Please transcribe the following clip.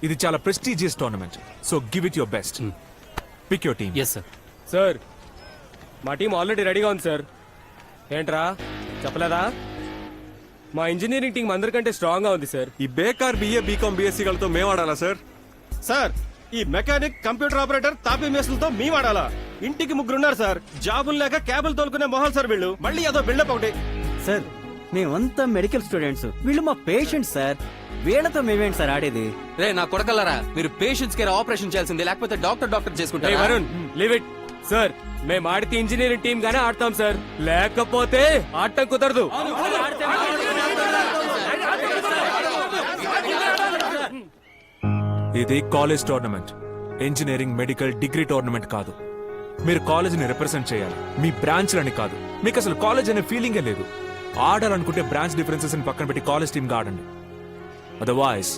ఇది చాలా prestigious tournament, so give it your best. Pick your team. Yes sir. Sir మా team already రెడీగా ఉంది సార్. ఏంట్రా చెప్పలేదా? మా ఇంజనీరింగ్ టీం అందరికంటే స్ట్రాంగ్ గా ఉంది సార్. ఈ బేకార్ బిఏ బీకాం బీఎస్సీ తో మేము ఆడాలా సార్? సార్ ఈ మెకానిక్ కంప్యూటర్ ఆపరేటర్ తాపీ మేస్లతో మేము ఆడాలా? ఇంటికి ముగ్గురున్నారు సార్, జాబులు లేక క్యాబులు తోలుకునే మొహాలు సార్ వీళ్ళు. మళ్ళీ ఏదో బిల్డప్ ఒకటి. సార్ మేమంతా మెడికల్ స్టూడెంట్స్, వీళ్ళు మా పేషెంట్స్ సార్. వీళ్ళతో మేమేంటి సార్ ఆడేది? రే నా కొడకల్లారా, మీరు పేషెంట్స్ కేర్ ఆపరేషన్ చేయాల్సిందే, లేకపోతే డాక్టర్ ఏయ్ చేసుకుంటారు. Varun leave it sir. మేము ఆడితే ఇంజనీరింగ్ టీం గానే ఆడతాం సార్, లేకపోతే ఆడటం కుదరదు. ఇది college tournament, engineering medical degree tournament కాదు. మీరు కాలేజీని రిప్రజెంట్ చేయాలి, మీ బ్రాంచ్లని కాదు. మీకు అసలు కాలేజ్ అనే ఫీలింగే లేదు. ఆడాలనుకుంటే బ్రాంచ్ డిఫరెన్సెస్ పక్కన పెట్టి కాలేజ్ టీమ్ గా ఆడండి. అదర్వైజ్